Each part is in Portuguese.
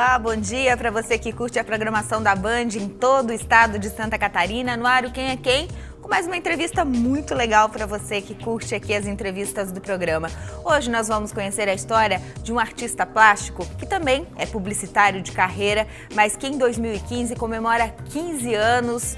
Olá, bom dia para você que curte a programação da Band em todo o estado de Santa Catarina. No ar, o Quem é Quem? Com mais uma entrevista muito legal para você que curte aqui as entrevistas do programa. Hoje nós vamos conhecer a história de um artista plástico que também é publicitário de carreira, mas que em 2015 comemora 15 anos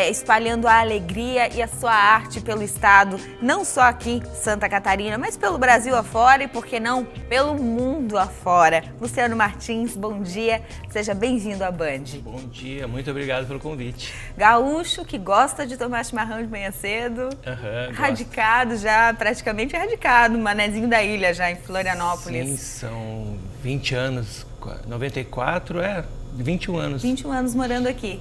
espalhando a alegria e a sua arte pelo estado, não só aqui em Santa Catarina, mas pelo Brasil afora e, por que não, pelo mundo afora. Luciano Martins, bom dia, seja bem-vindo à Band. Bom dia, muito obrigado pelo convite. Gaúcho que gosta de tomar chimarrão de manhã cedo, radicado já, praticamente radicado, manezinho da ilha já em Florianópolis. Sim, são 20 anos, 94, 21 anos. 21 anos morando aqui.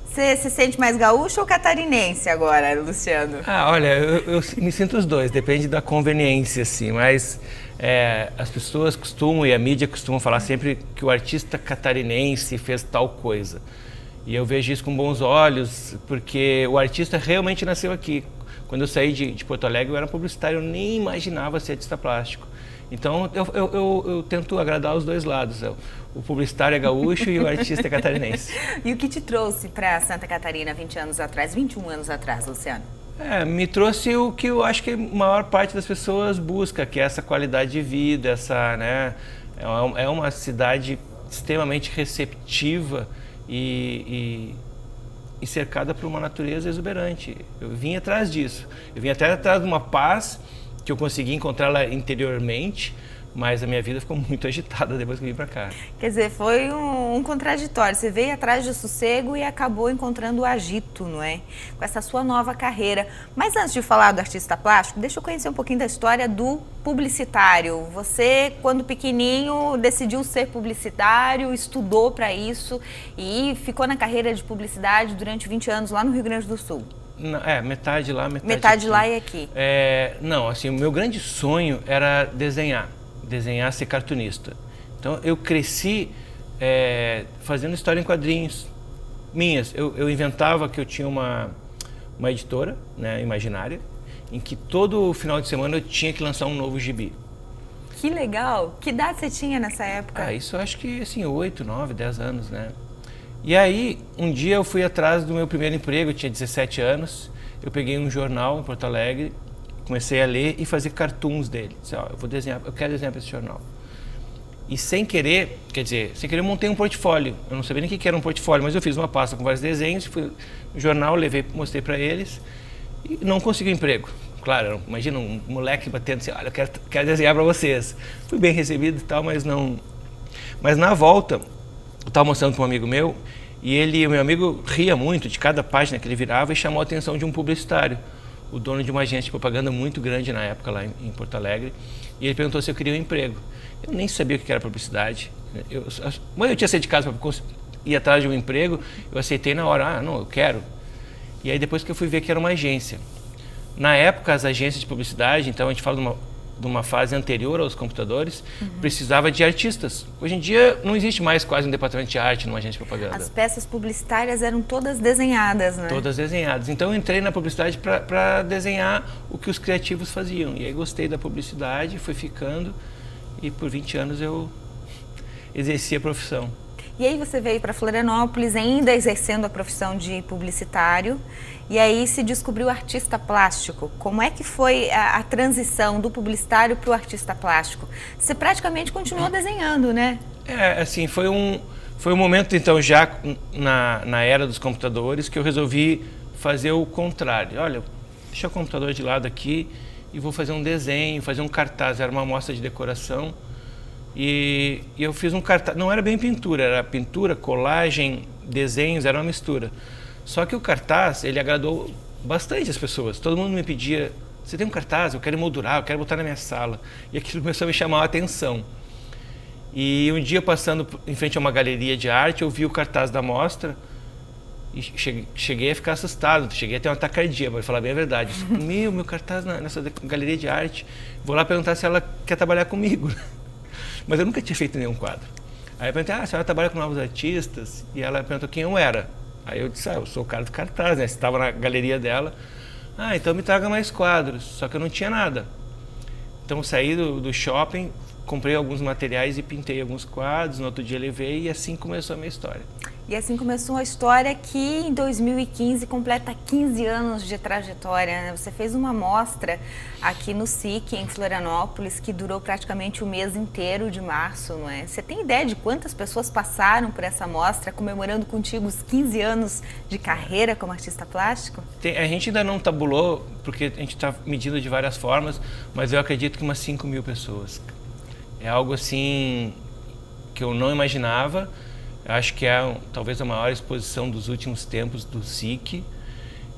Você se sente mais gaúcho ou catarinense agora, Luciano? Olha, eu me sinto os dois, depende da conveniência, assim, mas as pessoas costumam, e a mídia costuma falar sempre que o artista catarinense fez tal coisa. E eu vejo isso com bons olhos, porque o artista realmente nasceu aqui. Quando eu saí de Porto Alegre, eu era publicitário, eu nem imaginava ser artista plástico. Então, eu tento agradar os dois lados. O publicitário é gaúcho e o artista é catarinense. E o que te trouxe para Santa Catarina 20 anos atrás, 21 anos atrás, Luciano? Me trouxe o que eu acho que a maior parte das pessoas busca, que é essa qualidade de vida, é uma cidade extremamente receptiva e cercada por uma natureza exuberante. Eu vim atrás disso. Eu vim até atrás de uma paz que eu consegui encontrar lá interiormente, mas a minha vida ficou muito agitada depois que eu vim para cá. Quer dizer, foi um contraditório. Você veio atrás de sossego e acabou encontrando o agito, não é? Com essa sua nova carreira. Mas antes de falar do artista plástico, deixa eu conhecer um pouquinho da história do publicitário. Você, quando pequenininho, decidiu ser publicitário, estudou para isso e ficou na carreira de publicidade durante 20 anos lá no Rio Grande do Sul. Metade lá, metade lá e aqui. Não, assim, o meu grande sonho era desenhar, ser cartunista. Então eu cresci fazendo história em quadrinhos minhas. Eu inventava que eu tinha uma editora, né, imaginária, em que todo final de semana eu tinha que lançar um novo gibi. Que legal! Que idade você tinha nessa época? Isso eu acho que assim, 8, 9, 10 anos, né? E aí, um dia eu fui atrás do meu primeiro emprego, eu tinha 17 anos, eu peguei um jornal em Porto Alegre, comecei a ler e fazer cartoons dele. Disse, eu quero desenhar para esse jornal. E sem querer eu montei um portfólio. Eu não sabia nem o que era um portfólio, mas eu fiz uma pasta com vários desenhos, fui no jornal, mostrei para eles e não consegui emprego. Claro, imagina um moleque batendo assim, olha, eu quero desenhar para vocês. Fui bem recebido e tal, mas não... Mas na volta, eu estava mostrando para um amigo meu e o meu amigo ria muito de cada página que ele virava e chamou a atenção de um publicitário, o dono de uma agência de propaganda muito grande na época lá em Porto Alegre, e ele perguntou se eu queria um emprego. Eu nem sabia o que era publicidade. Mas eu tinha saído de casa para ir atrás de um emprego, eu aceitei na hora, não, eu quero. E aí depois que eu fui ver que era uma agência. Na época, as agências de publicidade, então a gente fala de uma fase anterior aos computadores, precisava de artistas. Hoje em dia não existe mais quase um departamento de arte numa agência de propaganda. As peças publicitárias eram todas desenhadas, né? Todas desenhadas. Então eu entrei na publicidade para desenhar o que os criativos faziam. E aí gostei da publicidade, fui ficando e por 20 anos eu exerci a profissão. E aí você veio para Florianópolis ainda exercendo a profissão de publicitário e aí se descobriu artista plástico. Como é que foi a transição do publicitário para o artista plástico? Você praticamente continuou desenhando, né? Assim, foi um momento então já na era dos computadores que eu resolvi fazer o contrário. Olha, deixa o computador de lado aqui e vou fazer um desenho, fazer um cartaz. Era uma amostra de decoração. E eu fiz um cartaz, não era bem pintura, era pintura, colagem, desenhos, era uma mistura. Só que o cartaz, ele agradou bastante as pessoas. Todo mundo me pedia, você tem um cartaz? Eu quero emoldurar, eu quero botar na minha sala. E aquilo começou a me chamar a atenção. E um dia, passando em frente a uma galeria de arte, eu vi o cartaz da mostra e cheguei a ficar assustado, cheguei a ter uma taquicardia, para falar bem a verdade. Meu cartaz nessa galeria de arte, vou lá perguntar se ela quer trabalhar comigo. Mas eu nunca tinha feito nenhum quadro. Aí eu perguntei, a senhora trabalha com novos artistas? E ela perguntou quem eu era. Aí eu disse, eu sou o cara do cartaz, né? Você estava na galeria dela. Então me traga mais quadros. Só que eu não tinha nada. Então eu saí do shopping, comprei alguns materiais e pintei alguns quadros, no outro dia levei e assim começou a minha história. E assim começou a história que em 2015 completa 15 anos de trajetória, né? Você fez uma mostra aqui no SIC, em Florianópolis, que durou praticamente o mês inteiro de março, não é? Você tem ideia de quantas pessoas passaram por essa mostra, comemorando contigo os 15 anos de carreira como artista plástico? A gente ainda não tabulou, porque a gente está medindo de várias formas, mas eu acredito que umas 5 mil pessoas. É algo assim que eu não imaginava. Acho que é talvez a maior exposição dos últimos tempos do SIC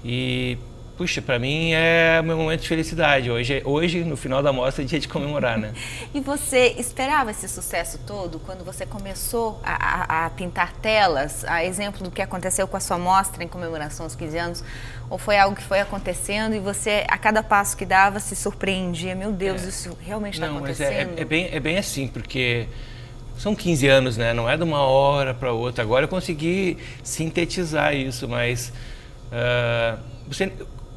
e, puxa, para mim é o meu momento de felicidade. Hoje, no final da mostra, é dia de comemorar, né? E você esperava esse sucesso todo quando você começou a pintar telas, a exemplo do que aconteceu com a sua mostra em comemoração aos 15 anos? Ou foi algo que foi acontecendo e você, a cada passo que dava, se surpreendia? Meu Deus, isso realmente está acontecendo? Mas é bem assim, porque são 15 anos, né? Não é de uma hora para outra. Agora eu consegui sintetizar isso, mas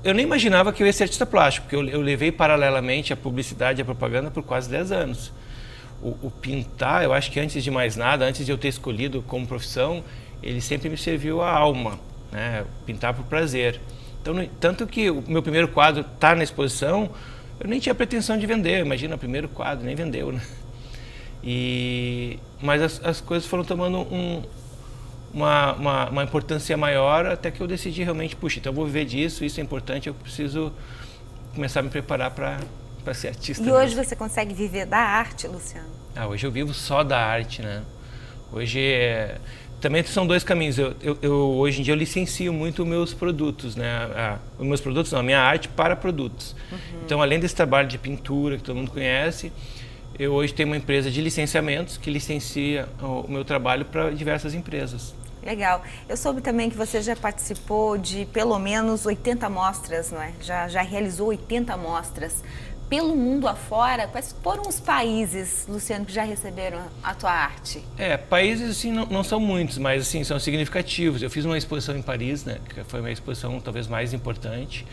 eu nem imaginava que eu ia ser artista plástico, porque eu levei paralelamente a publicidade e a propaganda por quase 10 anos. O pintar, eu acho que antes de mais nada, antes de eu ter escolhido como profissão, ele sempre me serviu a alma, né? Pintar por prazer. Então, tanto que o meu primeiro quadro está na exposição, eu nem tinha pretensão de vender. Imagina, o primeiro quadro, nem vendeu, né? Mas as coisas foram tomando uma importância maior até que eu decidi realmente, puxa, então eu vou viver disso, isso é importante, eu preciso começar a me preparar para ser artista. E hoje você consegue viver da arte, Luciano? Hoje eu vivo só da arte, né? Hoje também são dois caminhos. Hoje em dia eu licencio muito os meus produtos, né? Os meus produtos não, a minha arte para produtos. Uhum. Então, além desse trabalho de pintura que todo mundo conhece, eu hoje tenho uma empresa de licenciamentos que licencia o meu trabalho para diversas empresas. Legal. Eu soube também que você já participou de pelo menos 80 mostras, não é? Já realizou 80 mostras pelo mundo afora. Quais foram os países, Luciano, que já receberam a tua arte? Países assim não são muitos, mas assim são significativos. Eu fiz uma exposição em Paris, né? Que foi uma exposição talvez mais importante.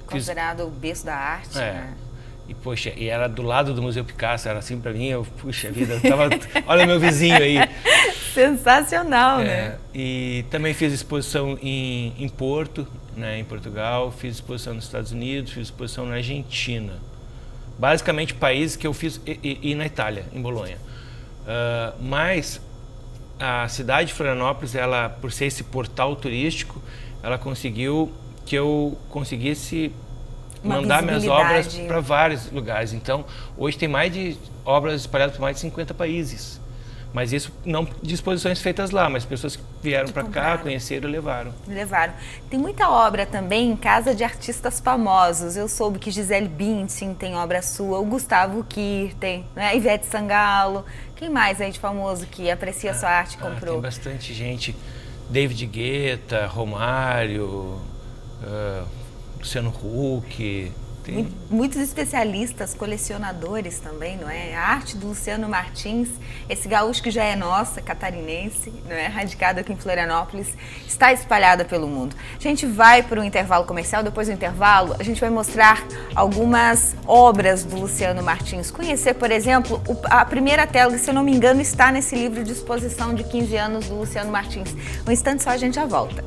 Considerado o berço da arte, né? E, poxa, e era do lado do Museu Picasso, era assim pra mim, puxa vida, olha meu vizinho aí. Sensacional, né? E também fiz exposição em Porto, né, em Portugal, fiz exposição nos Estados Unidos, fiz exposição na Argentina. Basicamente países que eu fiz, e na Itália, em Bolonha. Mas a cidade de Florianópolis, ela, por ser esse portal turístico, ela conseguiu que eu conseguisse mandar minhas obras para vários lugares. Então, hoje tem mais de obras espalhadas por mais de 50 países. Mas isso não de exposições feitas lá, mas pessoas que vieram para cá, conheceram e levaram. Tem muita obra também em casa de artistas famosos. Eu soube que Gisele Bündchen tem obra sua, o Gustavo Kirten, né? Ivete Sangalo. Quem mais aí de famoso que aprecia a sua arte e comprou? Tem bastante gente. David Guetta, Romário, Luciano Huck. Muitos especialistas, colecionadores também, não é? A arte do Luciano Martins, esse gaúcho que já é nossa, catarinense, não é? Radicado aqui em Florianópolis, está espalhada pelo mundo. A gente vai para um intervalo comercial, depois do intervalo a gente vai mostrar algumas obras do Luciano Martins. Conhecer, por exemplo, a primeira tela, que se eu não me engano está nesse livro de exposição de 15 anos do Luciano Martins. Um instante só, a gente já volta.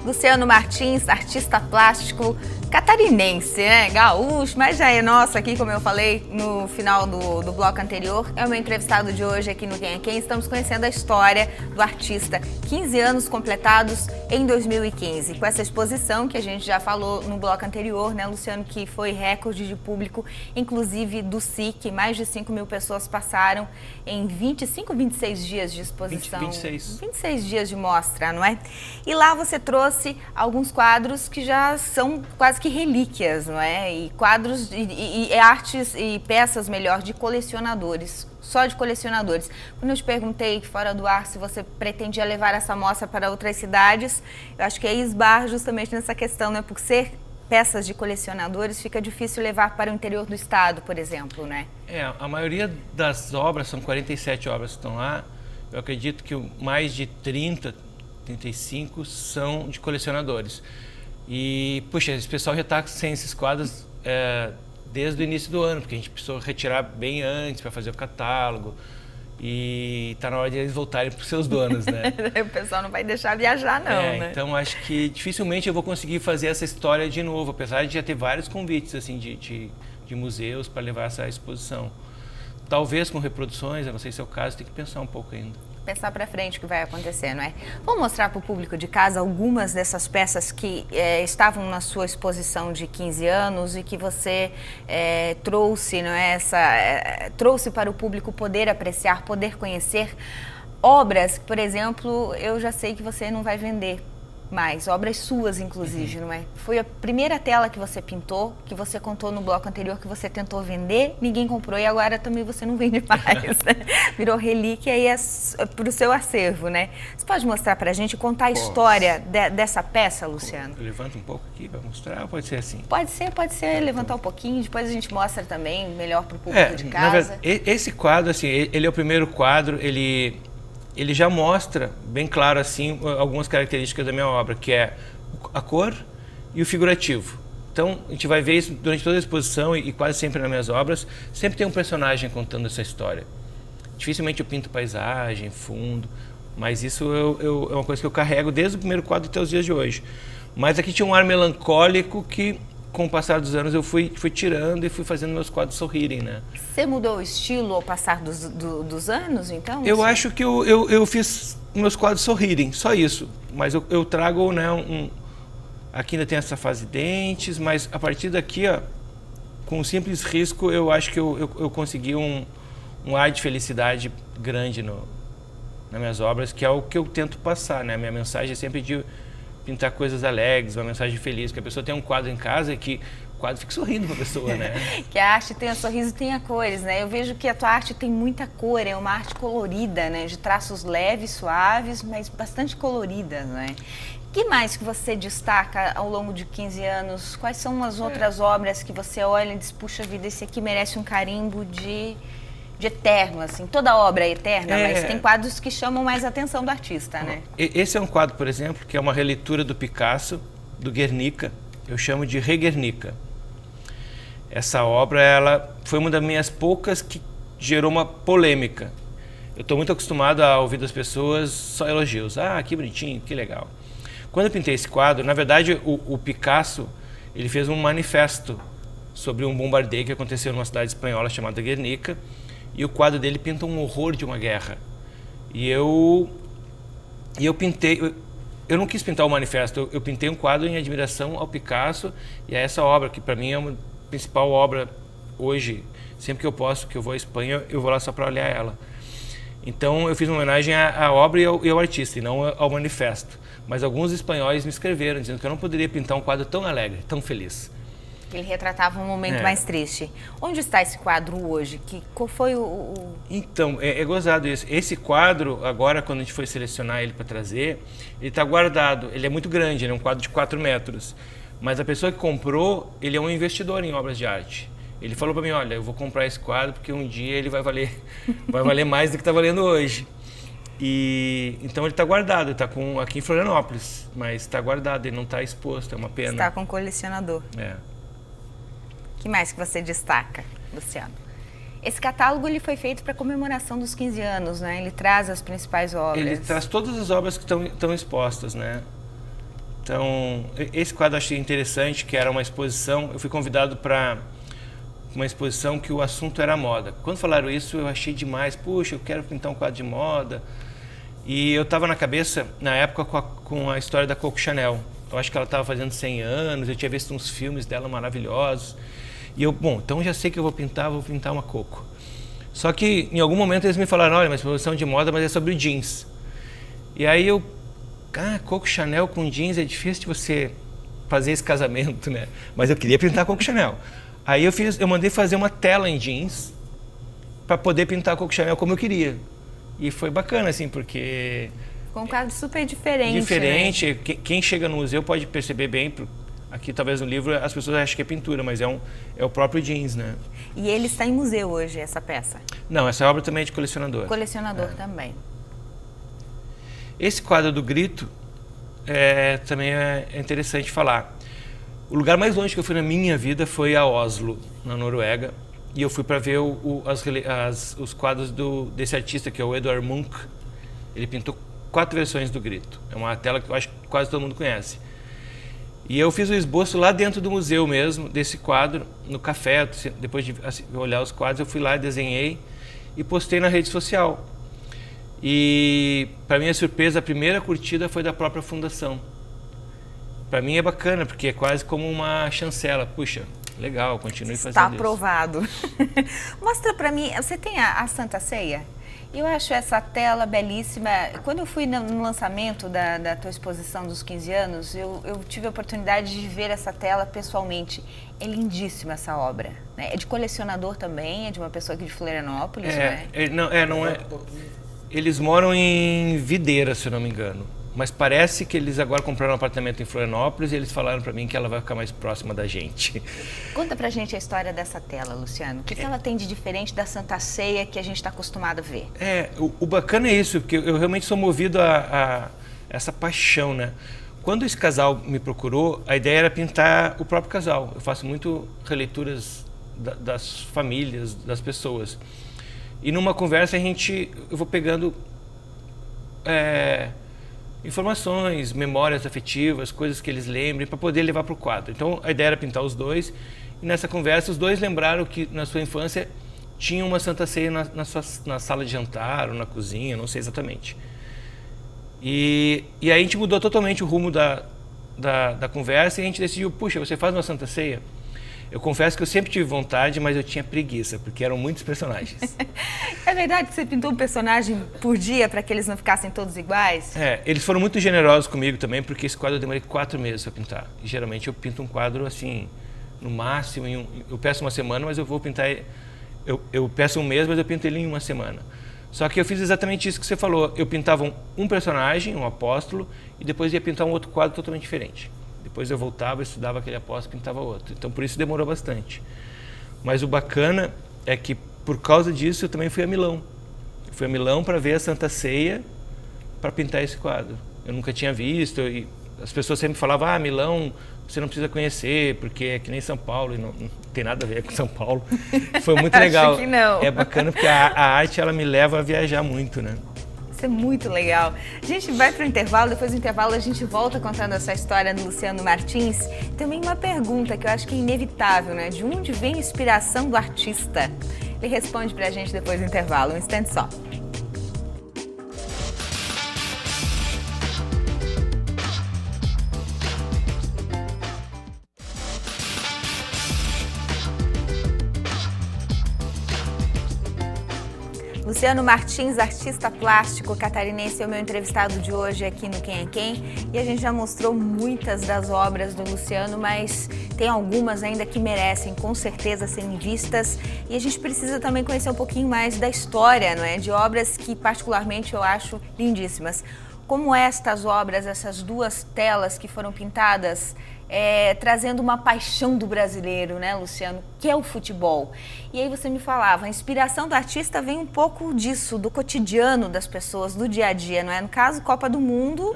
Luciano Martins, artista plástico catarinense, né? Gaúcho, mas já é nosso aqui, como eu falei no final do bloco anterior. É o meu entrevistado de hoje aqui no Quem é Quem. Estamos conhecendo a história do artista, 15 anos completados em 2015. Com essa exposição que a gente já falou no bloco anterior, né, Luciano, que foi recorde de público, inclusive do SIC. Mais de 5 mil pessoas passaram em 26 dias de exposição. 26 dias de mostra, não é? E lá você trouxe alguns quadros que já são quase que relíquias, não é? E quadros e artes e peças, melhor, de colecionadores, só de colecionadores. Quando eu te perguntei fora do ar se você pretendia levar essa mostra para outras cidades, eu acho que aí esbarra justamente nessa questão, né? Por ser peças de colecionadores, fica difícil levar para o interior do estado, por exemplo, né? A maioria das obras, são 47 obras que estão lá, eu acredito que mais de 30, 35 são de colecionadores. E, puxa, esse pessoal já está sem esses quadros desde o início do ano, porque a gente precisou retirar bem antes para fazer o catálogo. E está na hora de eles voltarem para os seus donos, né? O pessoal não vai deixar viajar, não, né? Então, acho que dificilmente eu vou conseguir fazer essa história de novo, apesar de já ter vários convites assim, de museus para levar essa exposição. Talvez com reproduções, eu não sei se é o caso, tem que pensar um pouco ainda. Pensar para frente o que vai acontecer, não é? Vamos mostrar para o público de casa algumas dessas peças que estavam na sua exposição de 15 anos e que você trouxe, não é? Trouxe para o público poder apreciar, poder conhecer obras que, por exemplo, eu já sei que você não vai vender mais, obras suas, inclusive, não é? Foi a primeira tela que você pintou, que você contou no bloco anterior que você tentou vender, ninguém comprou e agora também você não vende mais, né? Virou relíquia e para o seu acervo, né? Você pode mostrar para a gente, contar a história dessa peça, Luciano? Levanta um pouco aqui para mostrar, ou pode ser assim? Pode ser, levantar um pouquinho, depois a gente mostra também, melhor para o público de casa. Na verdade, esse quadro, assim, ele é o primeiro quadro, ele já mostra bem claro assim algumas características da minha obra, que é a cor e o figurativo. Então, a gente vai ver isso durante toda a exposição e quase sempre nas minhas obras, sempre tem um personagem contando essa história. Dificilmente eu pinto paisagem, fundo, mas isso é uma coisa que eu carrego desde o primeiro quadro até os dias de hoje. Mas aqui tinha um ar melancólico que, com o passar dos anos, eu fui tirando e fui fazendo meus quadros sorrirem, né? Você mudou o estilo ao passar dos anos, então? Eu acho que eu fiz meus quadros sorrirem, só isso. Mas eu trago, né, aqui ainda tem essa fase de dentes, mas a partir daqui, ó, com um simples risco, eu acho que eu consegui um ar de felicidade grande nas minhas obras, que é o que eu tento passar, né? Minha mensagem é sempre de pintar coisas alegres, uma mensagem feliz, que a pessoa tem um quadro em casa e que o quadro fica sorrindo para a pessoa, né? Que a arte tenha sorriso e tenha cores, né? Eu vejo que a tua arte tem muita cor, é uma arte colorida, né? De traços leves, suaves, mas bastante coloridas, né? O que mais que você destaca ao longo de 15 anos? Quais são as outras obras que você olha e diz, puxa vida, esse aqui merece um carimbo de eterno, assim, toda obra é eterna, mas tem quadros que chamam mais a atenção do artista, né? Esse é um quadro, por exemplo, que é uma releitura do Picasso, do Guernica, eu chamo de Re-Guernica. Essa obra, ela foi uma das minhas poucas que gerou uma polêmica. Eu estou muito acostumado a ouvir das pessoas só elogios. Ah, que bonitinho, que legal. Quando eu pintei esse quadro, na verdade, o Picasso, ele fez um manifesto sobre um bombardeio que aconteceu numa cidade espanhola chamada Guernica, e o quadro dele pinta um horror de uma guerra. E eu pintei, eu não quis pintar o manifesto, eu pintei um quadro em admiração ao Picasso e a essa obra, que para mim é uma principal obra hoje. Sempre que eu posso, que eu vou à Espanha, eu vou lá só para olhar ela. Então eu fiz uma homenagem à obra e ao artista, e não ao manifesto. Mas alguns espanhóis me escreveram dizendo que eu não poderia pintar um quadro tão alegre, tão feliz. Ele retratava um momento mais triste. Onde está esse quadro hoje? Qual foi o... Então, é gozado isso. Esse quadro, agora, quando a gente foi selecionar ele para trazer, ele está guardado. Ele é muito grande, ele é um quadro de 4 metros. Mas a pessoa que comprou, ele é um investidor em obras de arte. Ele falou para mim, olha, eu vou comprar esse quadro porque um dia ele vai valer mais do que está valendo hoje. E então ele está guardado, está aqui em Florianópolis, mas está guardado, ele não está exposto, é uma pena. Está com colecionador. O que mais que você destaca, Luciano? Esse catálogo ele foi feito para comemoração dos 15 anos, né? Ele traz as principais obras. Ele traz todas as obras que estão expostas, né? Então, esse quadro eu achei interessante, que era uma exposição. Eu fui convidado para uma exposição que o assunto era moda. Quando falaram isso, eu achei demais. Puxa, eu quero pintar um quadro de moda. E eu estava na cabeça, na época, com a história da Coco Chanel. Eu acho que ela estava fazendo 100 anos, eu tinha visto uns filmes dela maravilhosos. E eu, bom, então já sei que eu vou pintar uma Coco. Só que em algum momento eles me falaram, olha, mas exposição de moda, mas é sobre jeans. E aí eu, Coco Chanel com jeans, é difícil de você fazer esse casamento, né? Mas eu queria pintar Coco Chanel. Aí eu mandei fazer uma tela em jeans para poder pintar Coco Chanel como eu queria. E foi bacana, assim, porque... Ficou um quadro super diferente. Diferente. Né? Quem chega no museu pode perceber bem Aqui, talvez no livro, as pessoas acham que é pintura, mas é o próprio jeans, né? E ele está em museu hoje, essa peça? Não, essa obra também é de colecionador. Colecionador também. Esse quadro do Grito também é interessante falar. O lugar mais longe que eu fui na minha vida foi a Oslo, na Noruega. E eu fui para ver os quadros desse artista, que é o Edvard Munch. Ele pintou 4 versões do Grito. É uma tela que eu acho que quase todo mundo conhece. E eu fiz o esboço lá dentro do museu mesmo, desse quadro, no café. Depois de olhar os quadros, eu fui lá, desenhei e postei na rede social. E, para minha surpresa, a primeira curtida foi da própria fundação. Para mim é bacana, porque é quase como uma chancela. Puxa, legal, continue fazendo isso. Está aprovado. Mostra para mim, você tem a Santa Ceia? Eu acho essa tela belíssima. Quando eu fui no lançamento da tua exposição dos 15 anos, eu tive a oportunidade de ver essa tela pessoalmente. É lindíssima essa obra, né? É de colecionador também, é de uma pessoa aqui de Florianópolis, né? Não é. Eles moram em Videira, se eu não me engano. Mas parece que eles agora compraram um apartamento em Florianópolis e eles falaram para mim que ela vai ficar mais próxima da gente. Conta pra gente a história dessa tela, Luciano. O que ela tem de diferente da Santa Ceia que a gente está acostumado a ver? O bacana é isso, porque eu realmente sou movido a essa paixão, né? Quando esse casal me procurou, a ideia era pintar o próprio casal. Eu faço muito releituras das famílias, das pessoas. E numa conversa eu vou pegando informações, memórias afetivas, coisas que eles lembrem para poder levar para o quadro. Então a ideia era pintar os dois e nessa conversa os dois lembraram que na sua infância tinha uma Santa Ceia na sala de jantar ou na cozinha, não sei exatamente. E aí a gente mudou totalmente o rumo da conversa e a gente decidiu, puxa, você faz uma Santa Ceia? Eu confesso que eu sempre tive vontade, mas eu tinha preguiça, porque eram muitos personagens. É verdade que você pintou um personagem por dia para que eles não ficassem todos iguais? Eles foram muito generosos comigo também, porque esse quadro eu demorei 4 meses para pintar. E geralmente eu pinto um quadro assim, no máximo, eu peço uma semana, mas eu vou pintar... Eu peço um mês, mas eu pinto ele em uma semana. Só que eu fiz exatamente isso que você falou. Eu pintava um personagem, um apóstolo, e depois ia pintar um outro quadro totalmente diferente. Depois eu voltava, estudava aquele apóstolo e pintava outro. Então, por isso demorou bastante. Mas o bacana é que, por causa disso, eu também fui a Milão. Eu fui a Milão para ver a Santa Ceia, para pintar esse quadro. Eu nunca tinha visto, e as pessoas sempre falavam, Milão, você não precisa conhecer, porque é que nem São Paulo, e não tem nada a ver com São Paulo. Foi muito legal. Acho que não. É bacana porque a arte, ela me leva a viajar muito, né? Isso é muito legal. A gente vai para o intervalo, depois do intervalo a gente volta contando essa história do Luciano Martins. Também uma pergunta que eu acho que é inevitável, né? De onde vem a inspiração do artista? Ele responde para a gente depois do intervalo, um instante só. Luciano Martins, artista plástico catarinense, é o meu entrevistado de hoje aqui no Quem é Quem. E a gente já mostrou muitas das obras do Luciano, mas tem algumas ainda que merecem com certeza serem vistas. E a gente precisa também conhecer um pouquinho mais da história, não é? De obras que particularmente eu acho lindíssimas. Como estas obras, essas 2 telas que foram pintadas, trazendo uma paixão do brasileiro, né, Luciano, que é o futebol. E aí você me falava, a inspiração do artista vem um pouco disso, do cotidiano das pessoas, do dia a dia, não é? No caso, Copa do Mundo,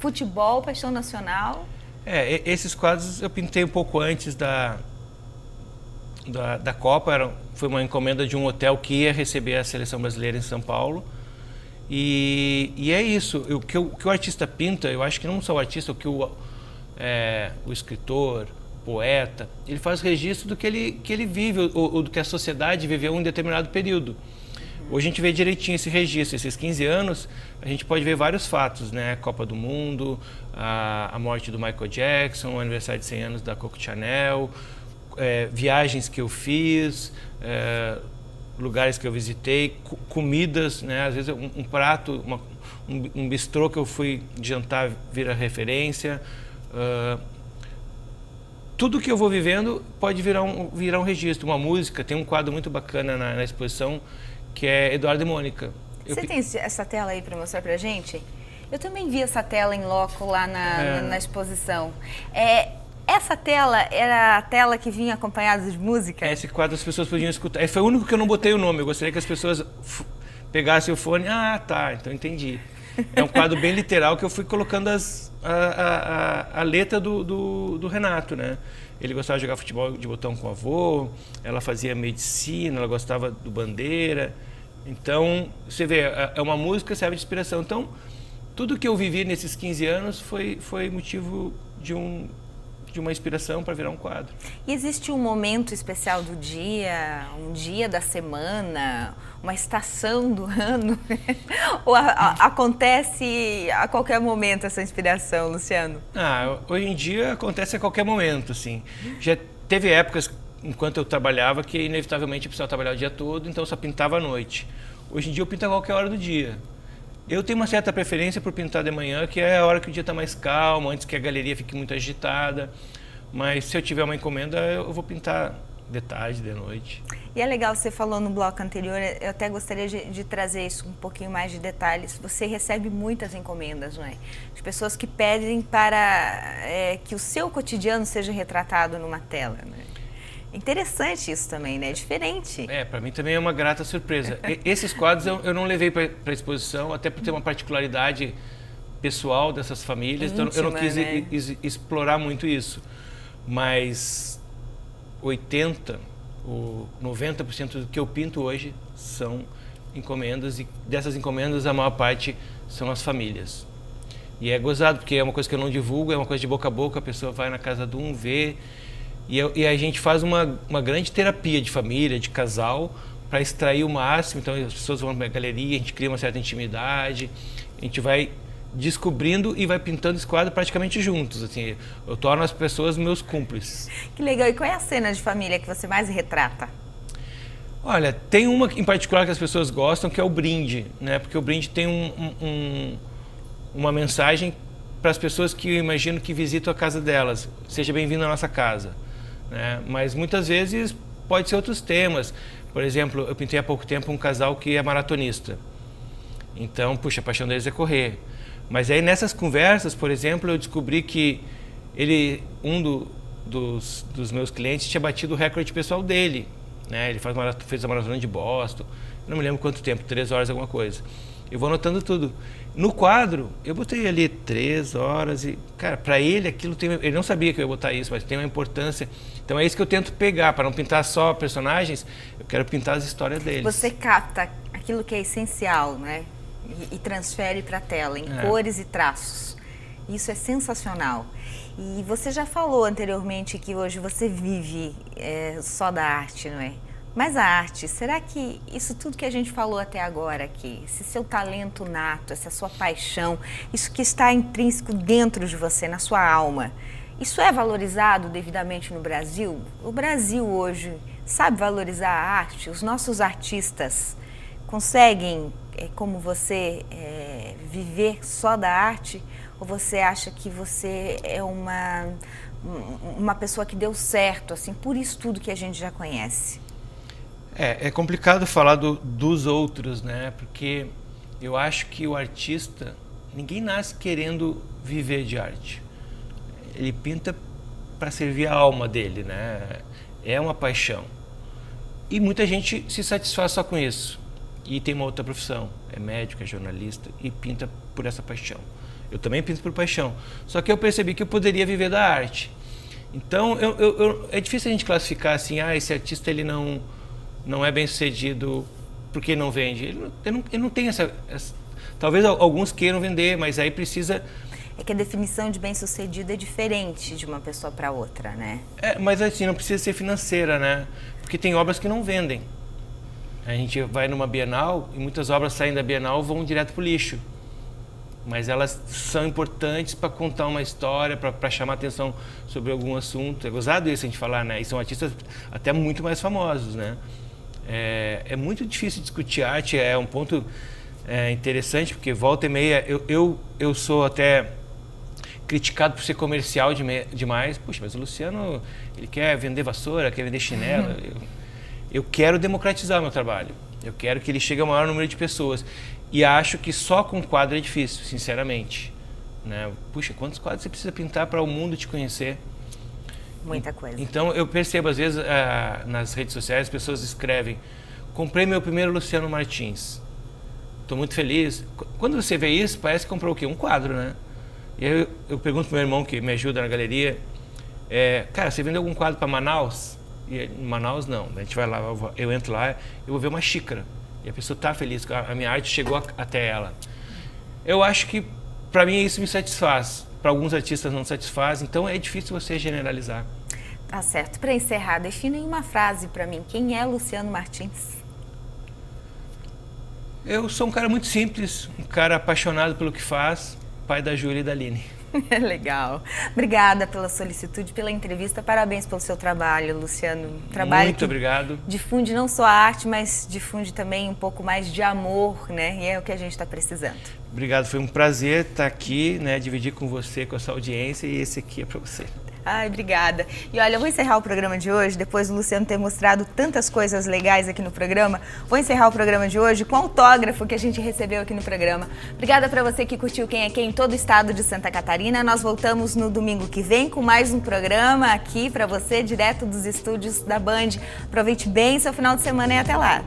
futebol, paixão nacional. Esses quadros eu pintei um pouco antes da Copa, foi uma encomenda de um hotel que ia receber a seleção brasileira em São Paulo. E é isso, o que o artista pinta, eu acho que não só o artista, o que o escritor, o poeta, ele faz registro do que ele vive, ou do que a sociedade viveu em um determinado período. Hoje a gente vê direitinho esse registro, esses 15 anos, a gente pode ver vários fatos, né? Copa do Mundo, a morte do Michael Jackson, o aniversário de 100 anos da Coco Chanel, viagens que eu fiz, lugares que eu visitei, comidas, né? Às vezes um prato, um bistrô que eu fui jantar vira referência. Tudo que eu vou vivendo pode virar um registro, uma música. Tem um quadro muito bacana na exposição que é Eduardo e Mônica. Você tem essa tela aí para mostrar pra gente? Eu também vi essa tela em loco lá na exposição. Essa tela era a tela que vinha acompanhada de música? Esse quadro as pessoas podiam escutar. Foi o único que eu não botei o nome. Eu gostaria que as pessoas pegassem o fone. Ah, tá, então entendi. É um quadro bem literal que eu fui colocando a letra do Renato, né? Ele gostava de jogar futebol de botão com o avô, ela fazia medicina, ela gostava do Bandeira. Então, você vê, é uma música que serve de inspiração. Então, tudo que eu vivi nesses 15 anos foi motivo de uma inspiração para virar um quadro. E existe um momento especial do dia, um dia da semana, uma estação do ano? Ou acontece a qualquer momento essa inspiração, Luciano? Hoje em dia acontece a qualquer momento, assim. Já teve épocas, enquanto eu trabalhava, que inevitavelmente eu precisava trabalhar o dia todo, então eu só pintava à noite. Hoje em dia eu pinto a qualquer hora do dia. Eu tenho uma certa preferência por pintar de manhã, que é a hora que o dia está mais calmo, antes que a galeria fique muito agitada. Mas se eu tiver uma encomenda, eu vou pintar de tarde, de noite. E é legal, você falou no bloco anterior, eu até gostaria de trazer isso um pouquinho mais de detalhes. Você recebe muitas encomendas, não é? De pessoas que pedem para que o seu cotidiano seja retratado numa tela, né? Interessante isso também, né? Diferente. Para mim também é uma grata surpresa. Esses quadros eu não levei para a exposição, até por ter uma particularidade pessoal dessas famílias, íntima, então eu não quis, né, explorar muito isso. Mas 80% ou 90% do que eu pinto hoje são encomendas, e dessas encomendas a maior parte são as famílias. E é gozado, porque é uma coisa que eu não divulgo, é uma coisa de boca a boca, a pessoa vai na casa de um, vê. E a gente faz uma grande terapia de família, de casal, para extrair o máximo. Então as pessoas vão na galeria, a gente cria uma certa intimidade, a gente vai descobrindo e vai pintando esse quadro praticamente juntos. Assim, eu torno as pessoas meus cúmplices. Que legal. E qual é a cena de família que você mais retrata? Olha, tem uma em particular que as pessoas gostam, que é o brinde, né? Porque o brinde tem uma mensagem para as pessoas que eu imagino que visitam a casa delas. Seja bem-vindo à nossa casa. Né? Mas muitas vezes pode ser outros temas. Por exemplo, eu pintei há pouco tempo um casal que é maratonista. Então, puxa, a paixão deles é correr. Mas aí nessas conversas, por exemplo, eu descobri que dos meus clientes tinha batido o recorde pessoal dele. Né? Ele fez a maratona de Boston, não me lembro quanto tempo, 3 horas alguma coisa. Eu vou anotando tudo. No quadro, eu botei ali 3 horas e, cara, para ele aquilo ele não sabia que eu ia botar isso, mas tem uma importância. Então é isso que eu tento pegar, para não pintar só personagens, eu quero pintar as histórias deles. Você capta aquilo que é essencial, né? E transfere para a tela, em cores e traços. Isso é sensacional. E você já falou anteriormente que hoje você vive só da arte, não é? Mas a arte, será que isso tudo que a gente falou até agora aqui, esse seu talento nato, essa sua paixão, isso que está intrínseco dentro de você, na sua alma, isso é valorizado devidamente no Brasil? O Brasil hoje sabe valorizar a arte? Os nossos artistas conseguem, como você, viver só da arte? Ou você acha que você é uma pessoa que deu certo, assim, por isso tudo que a gente já conhece? É complicado falar dos outros, né? Porque eu acho que o artista, ninguém nasce querendo viver de arte. Ele pinta para servir a alma dele, né? É uma paixão. E muita gente se satisfaz só com isso. E tem uma outra profissão, é médico, é jornalista e pinta por essa paixão. Eu também pinto por paixão. Só que eu percebi que eu poderia viver da arte. Então, é difícil a gente classificar assim, esse artista ele não é bem sucedido porque não vende. Ele não tem essa... Talvez alguns queiram vender, mas aí precisa... É que a definição de bem sucedido é diferente de uma pessoa para outra, né? Mas assim, não precisa ser financeira, né? Porque tem obras que não vendem. A gente vai numa Bienal e muitas obras saem da Bienal e vão direto para o lixo. Mas elas são importantes para contar uma história, para chamar atenção sobre algum assunto. É gozado isso a gente falar, né? E são artistas até muito mais famosos, né? É muito difícil discutir arte, é um ponto interessante, porque volta e meia, eu sou até criticado por ser comercial demais. Puxa, mas o Luciano, ele quer vender vassoura, quer vender chinelo. Eu quero democratizar o meu trabalho. Eu quero que ele chegue ao maior número de pessoas. E acho que só com quadro é difícil, sinceramente. Né? Puxa, quantos quadros você precisa pintar para o mundo te conhecer? Muita coisa. Então eu percebo, às vezes, nas redes sociais, as pessoas escrevem: comprei meu primeiro Luciano Martins. Estou muito feliz. Quando você vê isso, parece que comprou o quê? Um quadro, né? E aí eu pergunto pro meu irmão, que me ajuda na galeria, cara, você vendeu algum quadro para Manaus? E Manaus não. A gente vai lá, eu entro lá, eu vou ver uma xícara. E a pessoa está feliz, a minha arte chegou até ela. Eu acho que, para mim, isso me satisfaz. Para alguns artistas não satisfaz, então é difícil você generalizar. Tá certo. Para encerrar, defina em uma frase para mim. Quem é Luciano Martins? Eu sou um cara muito simples, um cara apaixonado pelo que faz, pai da Júlia e da Aline. Legal. Obrigada pela solicitude, pela entrevista. Parabéns pelo seu trabalho, Luciano. Trabalho muito obrigado. Difunde não só a arte, mas difunde também um pouco mais de amor, né? E é o que a gente está precisando. Obrigado, foi um prazer estar aqui, né? Dividir com você, com essa audiência, e esse aqui é para você. Ai, obrigada. E olha, eu vou encerrar o programa de hoje, depois do Luciano ter mostrado tantas coisas legais aqui no programa, vou encerrar o programa de hoje com o autógrafo que a gente recebeu aqui no programa. Obrigada para você que curtiu Quem é Quem em todo o estado de Santa Catarina. Nós voltamos no domingo que vem com mais um programa aqui para você, direto dos estúdios da Band. Aproveite bem seu final de semana e até lá.